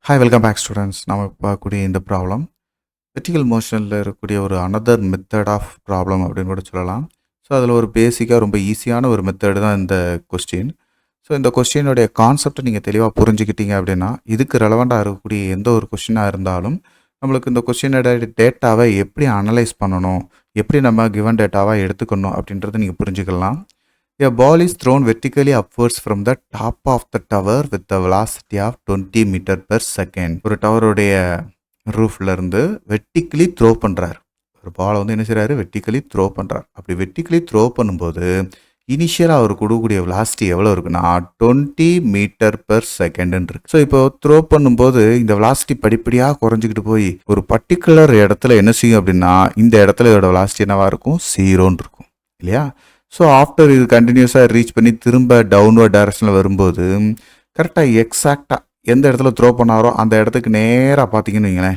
Hi welcome back students. நம்ம பார்க்கக்கூடிய இந்த ப்ராப்ளம் வெர்டிகல் மோஷனில் இருக்கக்கூடிய ஒரு அனதர் மெத்தட் ஆஃப் ப்ராப்ளம் அப்படின்னு கூட சொல்லலாம். ஸோ அதில் ஒரு பேசிக்காக ரொம்ப ஈஸியான ஒரு மெத்தடு தான் இந்த கொஸ்டின். ஸோ இந்த கொஸ்டினுடைய கான்செப்டை நீங்கள் தெளிவாக புரிஞ்சுக்கிட்டீங்க அப்படின்னா இதுக்கு ரெலவெண்ட்டாக இருக்கக்கூடிய எந்த ஒரு கொஸ்டினாக இருந்தாலும் நம்மளுக்கு இந்த கொஸ்டினோட டேட்டாவை எப்படி அனலைஸ் பண்ணணும், எப்படி நம்ம கிவன் டேட்டாவாக எடுத்துக்கணும் அப்படின்றத நீங்கள் புரிஞ்சுக்கலாம். A ball is thrown vertically upwards from the top of the tower with the velocity of 20 meter per second. ஒரு டவருடைய ரூஃப்ல இருந்து வெர்டிக்கலி த்ரோ பண்றாரு. ஒரு பாலை வந்து என்ன செய்றாரு, வெர்டிக்கலி த்ரோ பண்றாரு. அப்படி வெர்டிக்கலி த்ரோ பண்ணும்போது இனிஷியலாக அவர் கொடுக்கக்கூடிய வெலாசிட்டி எவ்வளோ இருக்குன்னா 20 மீட்டர் பெர் செகண்ட் இருக்கு. ஸோ இப்போ த்ரோ பண்ணும்போது இந்த வெலாசிட்டி படிப்படியாக குறைஞ்சிக்கிட்டு போய் ஒரு பர்டிகுலர் இடத்துல என்ன செய்யும் அப்படின்னா இந்த இடத்துல இதோட வெலாசிட்டி என்னவா இருக்கும், 0ன்னு இருக்கும் இல்லையா. ஸோ ஆஃப்டர் இது கண்டினியூஸாக ரீச் பண்ணி திரும்ப டவுன்வர்ட் டைரக்ஷனில் வரும்போது கரெக்டாக எக்ஸாக்டாக எந்த இடத்துல த்ரோ பண்ணாரோ அந்த இடத்துக்கு நேராக பார்த்தீங்கன்னு வைங்களேன்,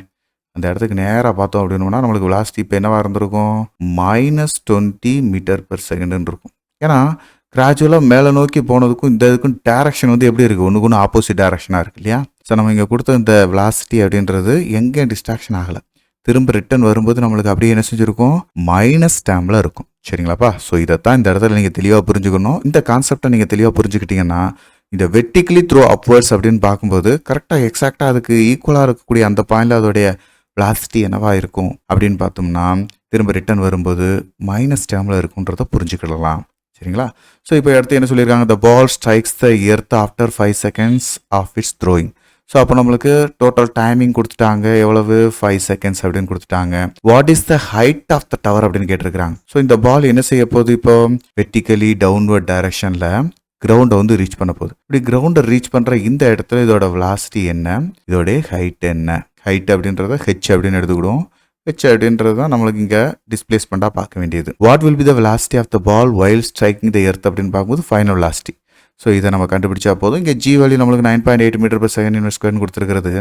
அந்த இடத்துக்கு நேராக பார்த்தோம் அப்படின்னா நம்மளுக்கு வெலாசிட்டி இப்போ என்னவாக இருந்திருக்கும், -20 மீட்டர் பெர் செகண்டுன்னு இருக்கும். ஏன்னா கிராஜுவலாக மேலே நோக்கி போனதுக்கும் இந்த இதுக்கும் டேரக்ஷன் வந்து எப்படி இருக்குது, ஒன்றுக்கு ஒன்று ஆப்போசிட் டேரக்ஷனாக இருக்குது இல்லையா. ஸோ நம்ம இங்கே கொடுத்த இந்த வெலாசிட்டி அப்படின்றது எங்கேயும் டிஸ்ட்ராக்ஷன் ஆகலை. திரும்ப ரிட்டர்ன் வரும்போது நம்மளுக்கு அப்படியே என்ன செஞ்சுருக்கும், மைனஸ் டேமில் இருக்கும். சரிங்களாப்பா. ஸோ இதைத்தான் இந்த இடத்துல நீங்கள் தெளிவாக புரிஞ்சுக்கணும். இந்த கான்செப்டை நீங்கள் தெளிவாக புரிஞ்சுக்கிட்டீங்கன்னா இந்த வெர்டிக்கலி த்ரோ அப்வர்ட்ஸ் அப்படின்னு பார்க்கும்போது கரெக்டாக எக்ஸாக்டாக அதுக்கு ஈக்குவலாக இருக்கக்கூடிய அந்த பாயிண்டில் அதோடைய வெலாசிட்டி என்னவா இருக்கும் அப்படின்னு பார்த்தோம்னா திரும்ப ரிட்டர்ன் வரும்போது மைனஸ் டேமில் இருக்குன்றதை புரிஞ்சுக்கிடலாம். சரிங்களா. ஸோ இப்போ அடுத்து என்ன சொல்லியிருக்காங்க, the ball strikes the earth after 5 seconds of its throwing. So அப்போ நம்மளுக்கு டோட்டல் டைமிங் கொடுத்துட்டாங்க, எவ்வளவு 5 seconds அப்படின்னு கொடுத்துட்டாங்க. What is the height of the tower அப்படின்னு கேட்டிருக்கிறாங்க. ஸோ இந்த பால் என்ன செய்ய போகுது, இப்போ வெர்டிக்கலி டவுன்வர்ட் டைரக்ஷனில் கிரவுண்டை வந்து ரீச் பண்ண போகுது. இப்படி கிரவுண்டை ரீச் பண்ணுற இந்த இடத்துல இதோட வெலாசிட்டி என்ன, இதோடைய ஹைட் என்ன. ஹைட் அப்படின்றத ஹெச் அப்படின்னு எடுத்துக்கிடுவோம். ஹெச் அப்படின்றது தான் நம்மளுக்கு இங்கே டிஸ்பிளேஸ்மெண்ட்டாக பார்க்க வேண்டியது. What will be the velocity of the ball while striking the earth அப்படின்னு பார்க்கும்போது ஃபைனல் வெலாசிட்டி. ஸோ இதை நம்ம கண்டுபிடிச்சா போதும். இங்கே ஜி வேல்யூ நம்மளுக்கு 9.8 மீட்டர் பெர் செகண்ட் இன்வெர்ஸ் ஸ்கொயர்னு கொடுத்துருக்கிறது.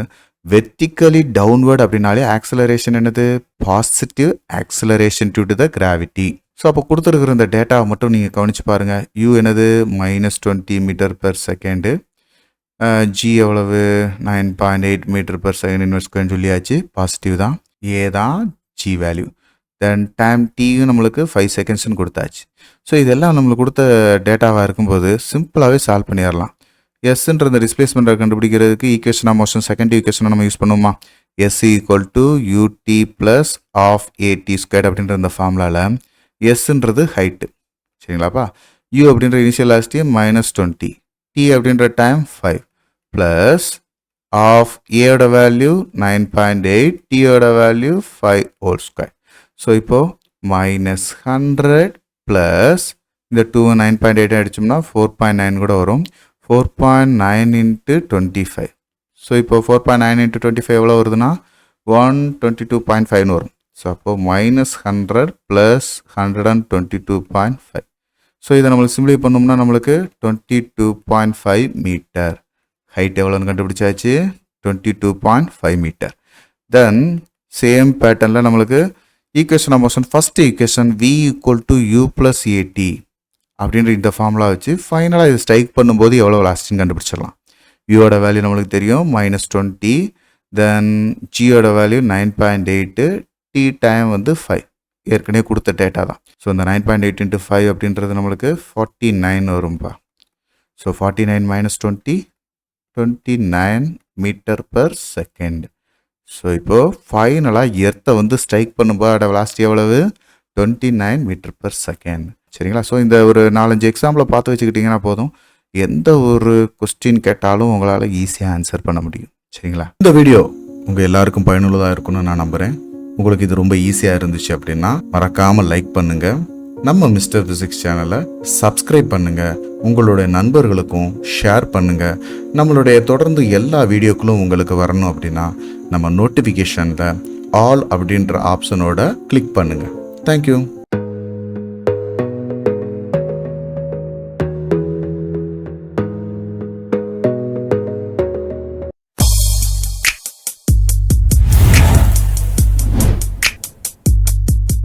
வெர்டிக்கலி டவுன்வர்ட் அப்படின்னாலே ஆக்சலரேஷன் என்னது, positive acceleration due to the gravity. So அப்போ கொடுத்துருக்குற இந்த டேட்டாவை மட்டும் நீங்கள் கவனிச்சு பாருங்கள். யூ என்னது -20 மீட்டர் பெர் செகண்டு, ஜி எவ்வளவு 9.8 மீட்டர் பெர் செகண்ட் இன்வெர்ஸ் ஸ்கொயர்னு சொல்லியாச்சு, பாசிட்டிவ் தான். ஏ தான் ஜி வேல்யூ. தென் டைம் டியும் நம்மளுக்கு 5 secondsன்னு கொடுத்தாச்சு. ஸோ இதெல்லாம் நம்மளுக்கு கொடுத்த டேட்டாவாக இருக்கும்போது சிம்பிளாகவே சால்வ் பண்ணிடலாம். எஸ்ன்ற இந்த டிஸ்பிளேஸ்மெண்ட்டை கண்டுபிடிக்கிறதுக்கு ஈக்குவேஷன் ஆஃப் மோஷன் செகண்ட் ஈக்குவேஷனை நம்ம யூஸ் பண்ணுவோமா, s equal to u t plus half a t square அப்படின்ற இந்த ஃபார்முலாவில் எஸ்ன்றது ஹைட்டு. சரிங்களாப்பா. யூ அப்படின்ற இனிஷியல் வெலாசிட்டி -20, டி அப்படின்ற டைம் 5 ப்ளஸ் ஆஃப் ஏயோட வேல்யூ 9.8, டியோட வேல்யூ 5 ஹோல் ஸ்கொயர். ஸோ இப்போது -100 ப்ளஸ் இந்த 9.8 அடிச்சோம்னா 4.9 கூட வரும். 4.9 × 25. ஸோ இப்போ 4.9 × 25 எவ்வளோ வருதுன்னா 122.5 வரும். ஸோ அப்போது -100 ப்ளஸ் 122.5. ஸோ இதை நம்மளுக்கு சிம்பிளை பண்ணோம்னா நம்மளுக்கு 22.5 மீட்டர். ஹைட் எவ்வளோன்னு கண்டுபிடிச்சாச்சு, 22.5 மீட்டர். தென் சேம் பேட்டர்னில் நம்மளுக்கு equation of motion first equation v equal to u plus a t அப்படின்ற இந்த ஃபார்முலா வச்சு ஃபைனலாக இது ஸ்ட்ரைக் பண்ணும்போது எவ்வளோ வெலாசிட்டின்னு கண்டுபிடிச்சிடலாம். வியோட வேல்யூ நம்மளுக்கு தெரியும் -20, தென் ஜியோட வேல்யூ 9.8, டி டைம் வந்து 5, ஏற்கனவே கொடுத்த டேட்டா தான். ஸோ இந்த 9.8 × 5 அப்படின்றது நம்மளுக்கு 49 வரும்பா. So 49 - 20, 29 metre per second. So இப்போது ஃபைனலாக எர்த்தை வந்து ஸ்ட்ரைக் பண்ணும்போது வெலாசிட்டி எவ்வளவு, 29 மீட்டர் பெர் செகண்ட். சரிங்களா. ஸோ இந்த ஒரு 4-5 எக்ஸாம்பிளை பார்த்து வச்சுக்கிட்டிங்கன்னா போதும், எந்த ஒரு கொஸ்டின் கேட்டாலும் உங்களால் ஈஸியாக ஆன்சர் பண்ண முடியும். சரிங்களா. இந்த வீடியோ உங்கள் எல்லாருக்கும் பயனுள்ளதாக இருக்குன்னு நான் நம்புகிறேன். உங்களுக்கு இது ரொம்ப ஈஸியாக இருந்துச்சு அப்படின்னா மறக்காமல் லைக் பண்ணுங்கள். நம்ம மிஸ்டர் ஃபிசிக்ஸ் சேனலை சப்ஸ்கிரைப் பண்ணுங்கள். உங்களுடைய நண்பர்களுக்கும் ஷேர் பண்ணுங்கள். நம்மளுடைய தொடர்ந்து எல்லா வீடியோக்களும் உங்களுக்கு வரணும் அப்படின்னா நம்ம நோட்டிஃபிகேஷனில் ஆல் அப்படின்ற ஆப்ஷனோட கிளிக் பண்ணுங்கள். தேங்க்யூ.